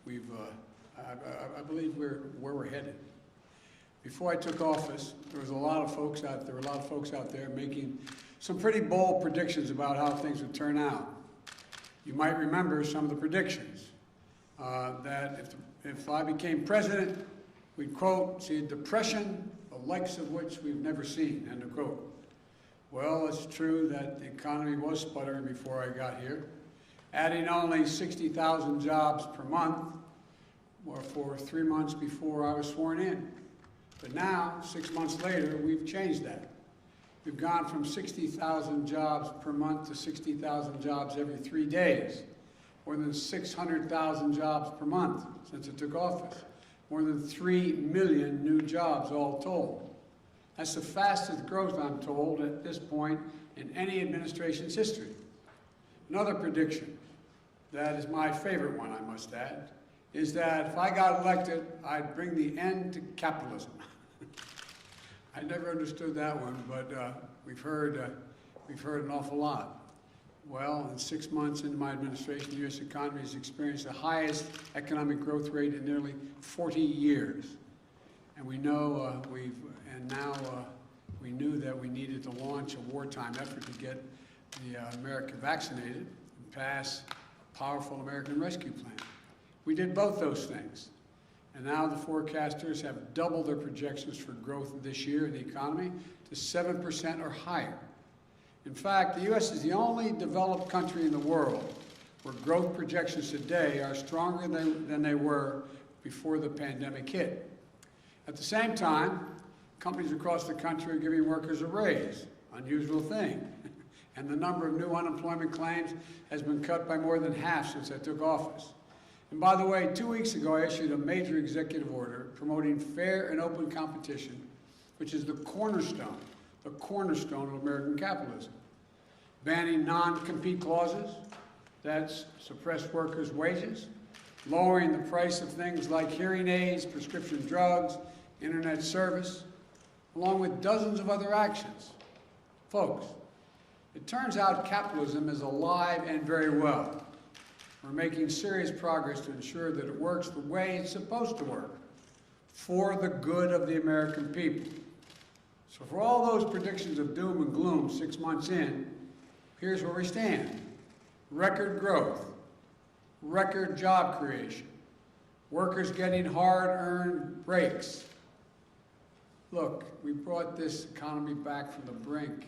I believe where we're headed. Before I took office, there were a lot of folks out there making some pretty bold predictions about how things would turn out. You might remember some of the predictions that if I became president, we'd, quote, see a depression, the likes of which we've never seen, end of quote. Well, it's true that the economy was sputtering before I got here, adding only 60,000 jobs per month for 3 months before I was sworn in. But now, 6 months later, we've changed that. We've gone from 60,000 jobs per month to 60,000 jobs every 3 days, more than 600,000 jobs per month since I took office, more than 3 million new jobs all told. That's the fastest growth, I'm told, at this point in any administration's history. Another prediction, that is my favorite one, I must add, is that if I got elected, I'd bring the end to capitalism. I never understood that one, but we've heard an awful lot. Well, in 6 months into my administration, the U.S. economy has experienced the highest economic growth rate in nearly 40 years. And we know we knew that we needed to launch a wartime effort to get America vaccinated and pass a powerful American Rescue Plan. We did both those things. And now the forecasters have doubled their projections for growth this year in the economy to 7% or higher. In fact, the U.S. is the only developed country in the world where growth projections today are stronger than they were before the pandemic hit. At the same time, companies across the country are giving workers a raise, unusual thing. And the number of new unemployment claims has been cut by more than half since I took office. And by the way, 2 weeks ago, I issued a major executive order promoting fair and open competition, which is the cornerstone of American capitalism. Banning non-compete clauses that suppress workers' wages, lowering the price of things like hearing aids, prescription drugs, internet service, along with dozens of other actions. Folks, it turns out capitalism is alive and very well. We're making serious progress to ensure that it works the way it's supposed to work, for the good of the American people. So for all those predictions of doom and gloom 6 months in, here's where we stand. Record growth, record job creation, workers getting hard-earned breaks. Look, we brought this economy back from the brink,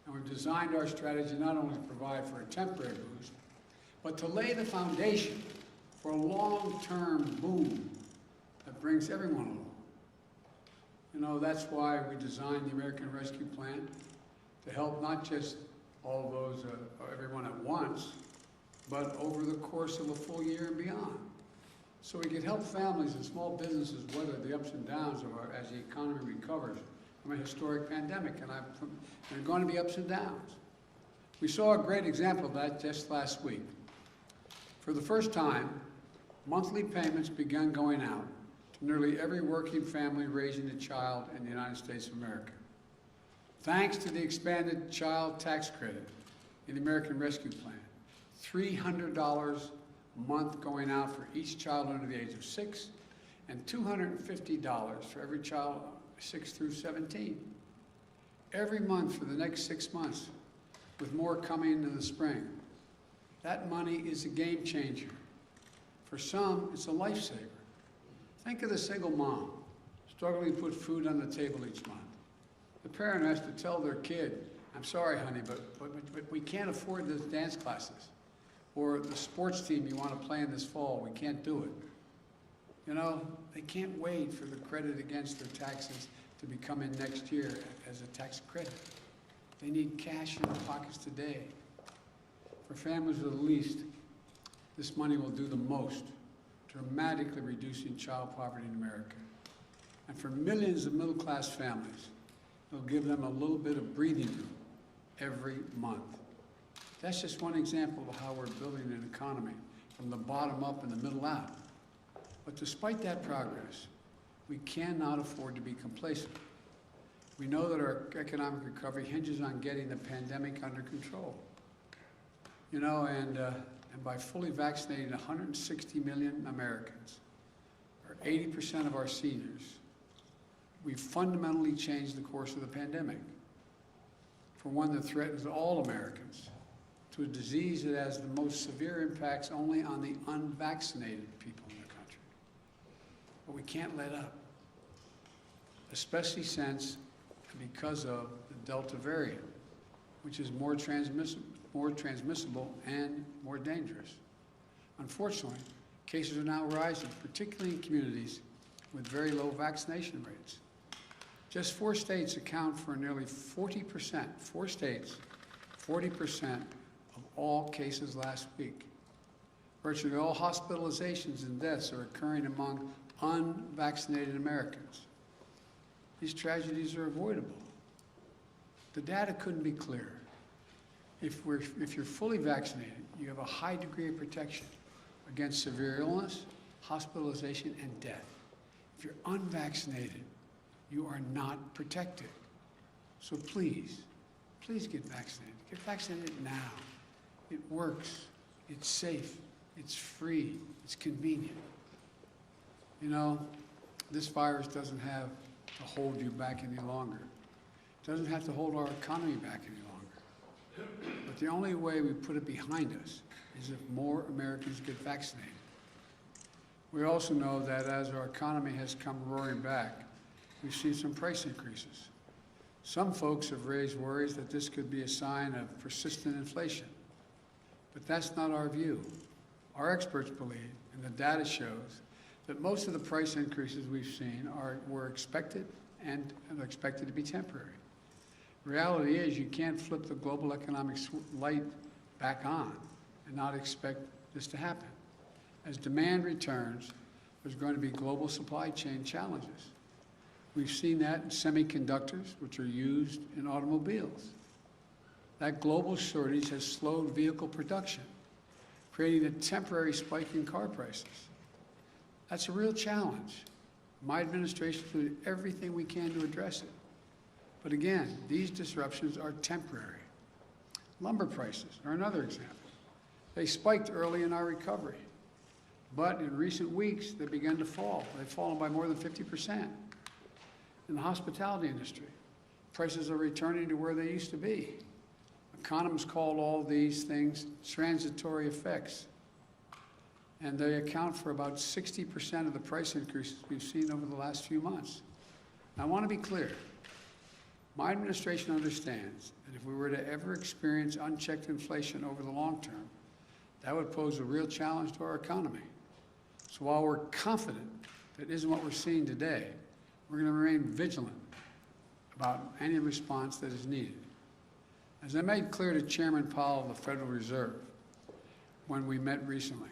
and we've designed our strategy not only to provide for a temporary boost, but to lay the foundation for a long-term boom that brings everyone along. You know, that's why we designed the American Rescue Plan, to help not just all those, everyone at once, but over the course of a full year and beyond. So we could help families and small businesses weather the ups and downs as the economy recovers from a historic pandemic, and there are going to be ups and downs. We saw a great example of that just last week. For the first time, monthly payments began going out to nearly every working family raising a child in the United States of America. Thanks to the expanded child tax credit in the American Rescue Plan, $300 a month going out for each child under the age of 6, and $250 for every child 6 through 17. Every month for the next 6 months, with more coming in the spring. That money is a game changer. For some, it's a lifesaver. Think of the single mom struggling to put food on the table each month. The parent has to tell their kid, I'm sorry, honey, but we can't afford the dance classes. Or the sports team you want to play in this fall, we can't do it. You know, they can't wait for the credit against their taxes to be coming next year as a tax credit. They need cash in their pockets today. For families with the least, this money will do the most, dramatically reducing child poverty in America. And for millions of middle-class families, it'll give them a little bit of breathing room every month. That's just one example of how we're building an economy from the bottom up and the middle out. But despite that progress, we cannot afford to be complacent. We know that our economic recovery hinges on getting the pandemic under control. You know, and and by fully vaccinating 160 million Americans, or 80% of our seniors, we've fundamentally changed the course of the pandemic from one that threatens all Americans to a disease that has the most severe impacts only on the unvaccinated people in the country. But we can't let up, especially since and because of the Delta variant, which is more transmissible and more dangerous. Unfortunately, cases are now rising, particularly in communities with very low vaccination rates. Just 4 states account for nearly 40%, 4 states, 40% of all cases last week. Virtually all hospitalizations and deaths are occurring among unvaccinated Americans. These tragedies are avoidable. The data couldn't be clearer. If you're fully vaccinated, you have a high degree of protection against severe illness, hospitalization, and death. If you're unvaccinated, you are not protected. So please, please get vaccinated. Get vaccinated now. It works, it's safe, it's free, it's convenient. You know, this virus doesn't have to hold you back any longer. It doesn't have to hold our economy back any longer. But the only way we put it behind us is if more Americans get vaccinated. We also know that as our economy has come roaring back, we've seen some price increases. Some folks have raised worries that this could be a sign of persistent inflation. But that's not our view. Our experts believe, and the data shows, that most of the price increases we've seen were expected and are expected to be temporary. The reality is you can't flip the global economic light back on and not expect this to happen. As demand returns, there's going to be global supply chain challenges. We've seen that in semiconductors, which are used in automobiles. That global shortage has slowed vehicle production, creating a temporary spike in car prices. That's a real challenge. My administration will do everything we can to address it. But again, these disruptions are temporary. Lumber prices are another example. They spiked early in our recovery, but in recent weeks, they began to fall. They've fallen by more than 50%. In the hospitality industry, prices are returning to where they used to be. Economists call all these things transitory effects, and they account for about 60% of the price increases we've seen over the last few months. Now, I want to be clear. My administration understands that if we were to ever experience unchecked inflation over the long term, that would pose a real challenge to our economy. So while we're confident that isn't what we're seeing today, we're going to remain vigilant about any response that is needed. As I made clear to Chairman Powell of the Federal Reserve when we met recently,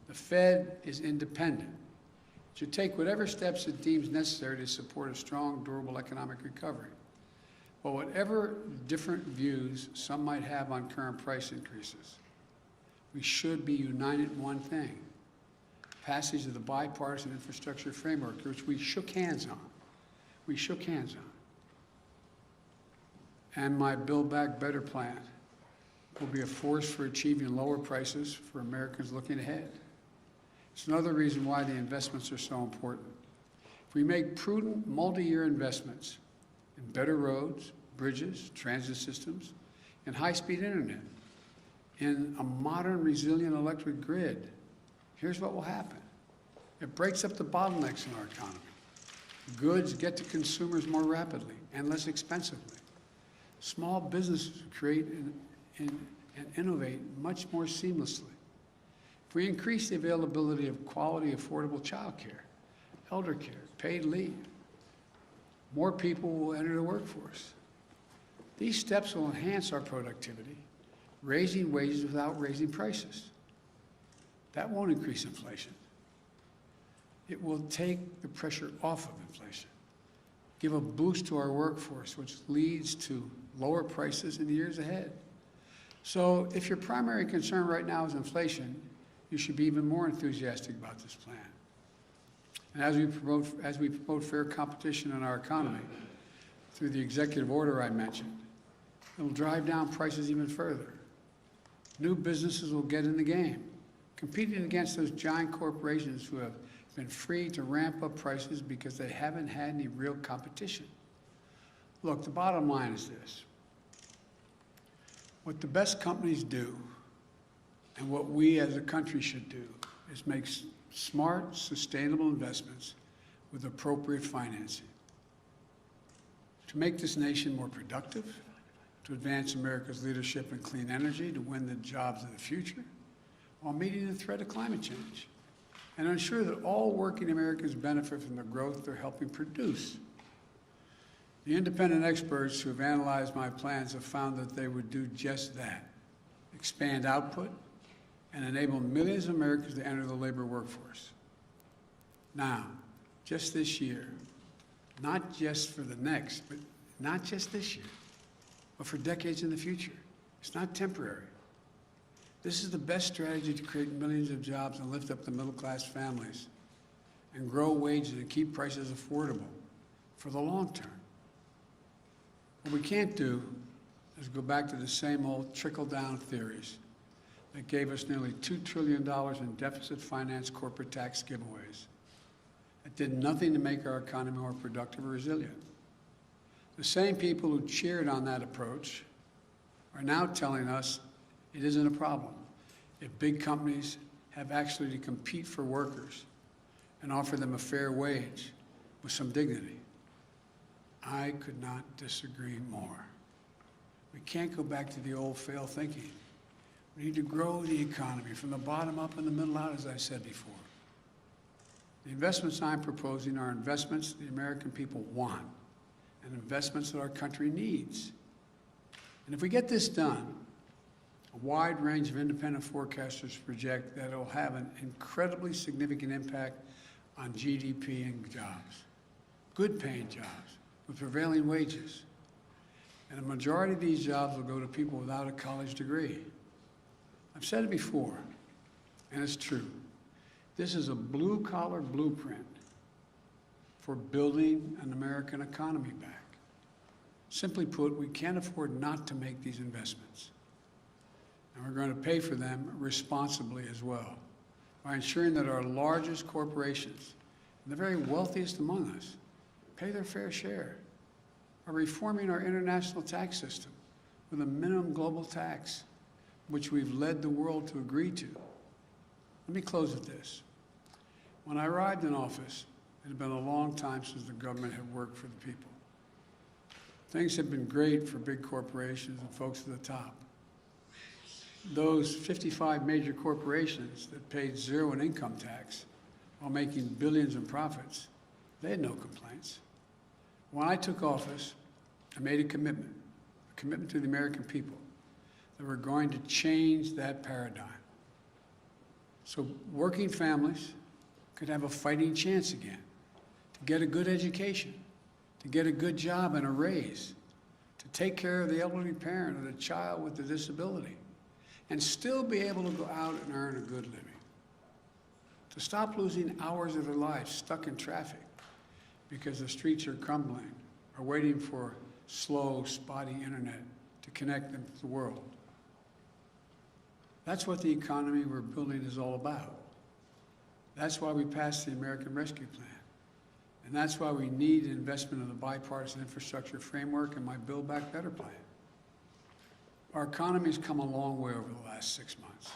the Fed is independent. It should take whatever steps it deems necessary to support a strong, durable economic recovery. But whatever different views some might have on current price increases, we should be united in one thing: passage of the bipartisan infrastructure framework, which we shook hands on. We shook hands on. And my Build Back Better plan will be a force for achieving lower prices for Americans looking ahead. It's another reason why the investments are so important. If we make prudent multi-year investments in better roads, bridges, transit systems, and high-speed internet, in a modern, resilient electric grid, here's what will happen. It breaks up the bottlenecks in our economy. Goods get to consumers more rapidly and less expensively. Small businesses create and innovate much more seamlessly. If we increase the availability of quality, affordable child care, elder care, paid leave, more people will enter the workforce. These steps will enhance our productivity, raising wages without raising prices. That won't increase inflation. It will take the pressure off of inflation, give a boost to our workforce, which leads to lower prices in the years ahead. So if your primary concern right now is inflation, you should be even more enthusiastic about this plan. And as we promote fair competition in our economy through the executive order I mentioned, it will drive down prices even further. New businesses will get in the game. competing against those giant corporations who have been free to ramp up prices because they haven't had any real competition. Look, the bottom line is this. What the best companies do, and what we as a country should do, is make smart, sustainable investments with appropriate financing to make this nation more productive, to advance America's leadership in clean energy, to win the jobs of the future, while meeting the threat of climate change, and ensure that all working Americans benefit from the growth they're helping produce. The independent experts who have analyzed my plans have found that they would do just that: expand output and enable millions of Americans to enter the labor workforce. Now, just this year, not just for the next, but not just this year, but for decades in the future. It's not temporary. This is the best strategy to create millions of jobs and lift up the middle-class families and grow wages and keep prices affordable for the long term. What we can't do is go back to the same old trickle-down theories that gave us nearly $2 trillion in deficit finance corporate tax giveaways. It did nothing to make our economy more productive or resilient. The same people who cheered on that approach are now telling us it isn't a problem if big companies have actually to compete for workers and offer them a fair wage with some dignity. I could not disagree more. We can't go back to the old failed thinking. We need to grow the economy from the bottom up and the middle out, as I said before. The investments I'm proposing are investments the American people want and investments that our country needs. And if we get this done, a wide range of independent forecasters project that it will have an incredibly significant impact on GDP and jobs, good-paying jobs with prevailing wages. And a majority of these jobs will go to people without a college degree. I've said it before, and it's true. This is a blue-collar blueprint for building an American economy back. Simply put, we can't afford not to make these investments. And we're going to pay for them responsibly as well, by ensuring that our largest corporations and the very wealthiest among us pay their fair share, by reforming our international tax system with a minimum global tax, which we've led the world to agree to. Let me close with this. When I arrived in office, it had been a long time since the government had worked for the people. Things had been great for big corporations and folks at the top. Those 55 major corporations that paid zero in income tax while making billions in profits, they had no complaints. When I took office, I made a commitment to the American people, that we're going to change that paradigm. So working families could have a fighting chance again, to get a good education, to get a good job and a raise, to take care of the elderly parent or the child with a disability, and still be able to go out and earn a good living. To stop losing hours of their lives stuck in traffic because the streets are crumbling or waiting for slow, spotty internet to connect them to the world. That's what the economy we're building is all about. That's why we passed the American Rescue Plan. And that's why we need investment in the bipartisan infrastructure framework and my Build Back Better plan. Our economy's come a long way over the last 6 months.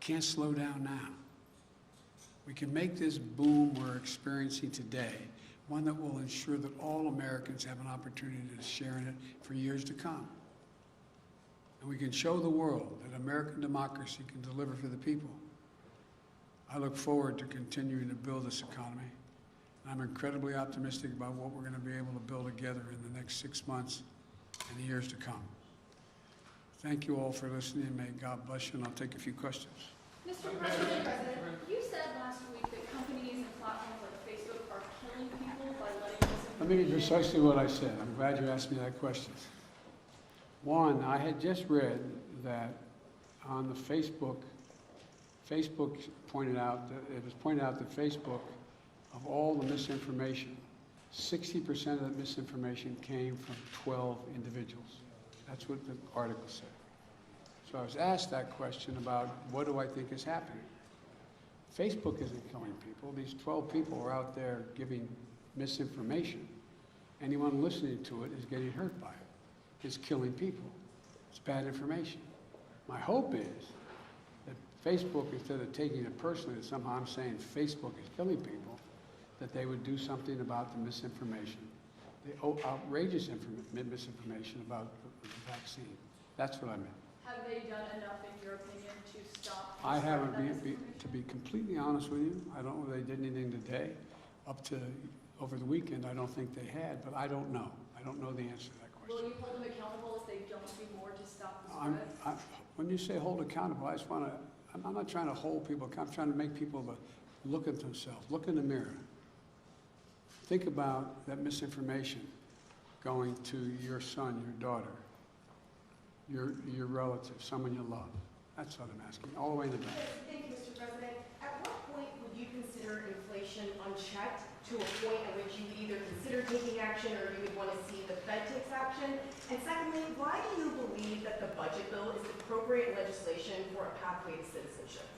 Can't slow down now. We can make this boom we're experiencing today one that will ensure that all Americans have an opportunity to share in it for years to come. And we can show the world that American democracy can deliver for the people. I look forward to continuing to build this economy. And I'm incredibly optimistic about what we're going to be able to build together in the next 6 months and the years to come. Thank you all for listening, and may God bless you, and I'll take a few questions. Mr. President, you said last week that companies and platforms like Facebook are killing people by letting misinformation. Let me give you precisely what I said. I'm glad you asked me that question. One, I had just read that on the Facebook pointed out that it was pointed out that Facebook, of all the misinformation, 60% of the misinformation came from 12 individuals. That's what the article said. So I was asked that question about what do I think is happening. Facebook isn't killing people. These 12 people are out there giving misinformation. Anyone listening to it is getting hurt by it. It's killing people. It's bad information. My hope is that Facebook, instead of taking it personally, that somehow I'm saying Facebook is killing people, that they would do something about the misinformation, the outrageous misinformation about the vaccine. That's what I meant. Have they done enough, in your opinion, to stop? I haven't, that to be completely honest with you, I don't know if they did anything today. Up to over the weekend, I don't think they had, but I don't know. I don't know the answer to that Will question. you hold them accountable if they don't do more to stop the spread? When you say hold accountable, I just want to, I'm not trying to hold people accountable. I'm trying to make people look at themselves, look in the mirror. Think about that misinformation going to your son, your daughter, your relative, someone you love. That's what I'm asking, all the way in the back. Thank you, Mr. President. At what point would you consider inflation unchecked to a point at which you would either consider taking action or you would want to see the Fed takes action? And secondly, why do you believe that the budget bill is appropriate legislation for a pathway to citizenship?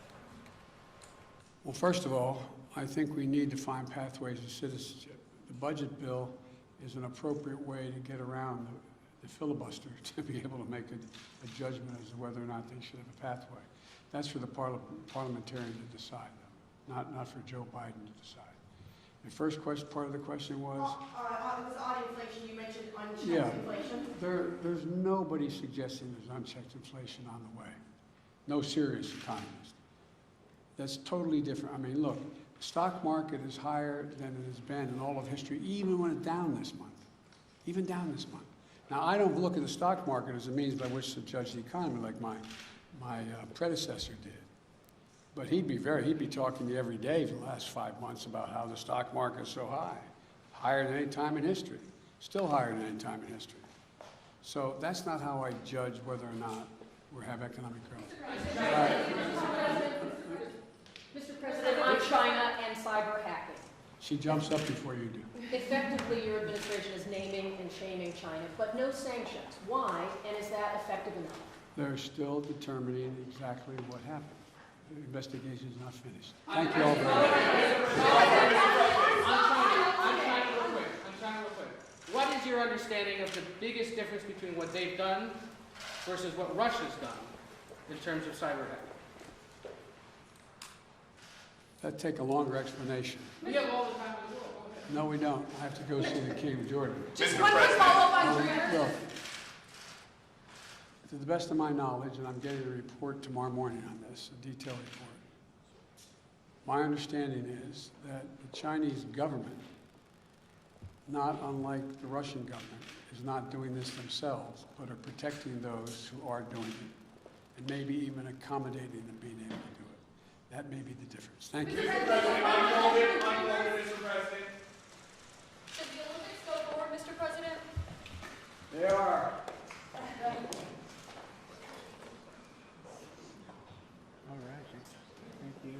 Well, first of all, I think we need to find pathways to citizenship. The budget bill is an appropriate way to get around the filibuster, to be able to make a judgment as to whether or not they should have a pathway. That's for the parliamentarian to decide, though, not for Joe Biden to decide. The first part of the question was? It was on inflation. You mentioned unchecked Yeah, inflation. there's nobody suggesting there's unchecked inflation on the way. No serious economist. That's totally different. I mean, look, the stock market is higher than it has been in all of history, even when it's down this month. Even down this month. Now, I don't look at the stock market as a means by which to judge the economy like my predecessor did. But he'd be talking to me every day for the last 5 months about how the stock market is so high, higher than any time in history, still higher than any time in history. So that's not how I judge whether or not we have economic growth. Mr. President, on China and cyber hacking. She jumps up before you do. Effectively, your administration is naming and shaming China, but no sanctions. Why, and is that effective enough? They're still determining exactly what happened. The investigation is not finished. Thank you all very much. I'm trying real quick. What is your understanding of the biggest difference between what they've done versus what Russia's done in terms of cyber hacking? That'd take a longer explanation. We have all the time in the world. Go ahead. No, we don't. I have to go see the King of Jordan. Just one quick follow-up on Twitter. Look, to the best of my knowledge, and I'm getting a report tomorrow morning on this, a detailed report, my understanding is that the Chinese government, not unlike the Russian government, is not doing this themselves, but are protecting those who are doing it, and maybe even accommodating them being able to do it. That may be the difference. Thank you. Mr. President. Should the Olympics go forward, Mr. President? They are. All right. Thank you.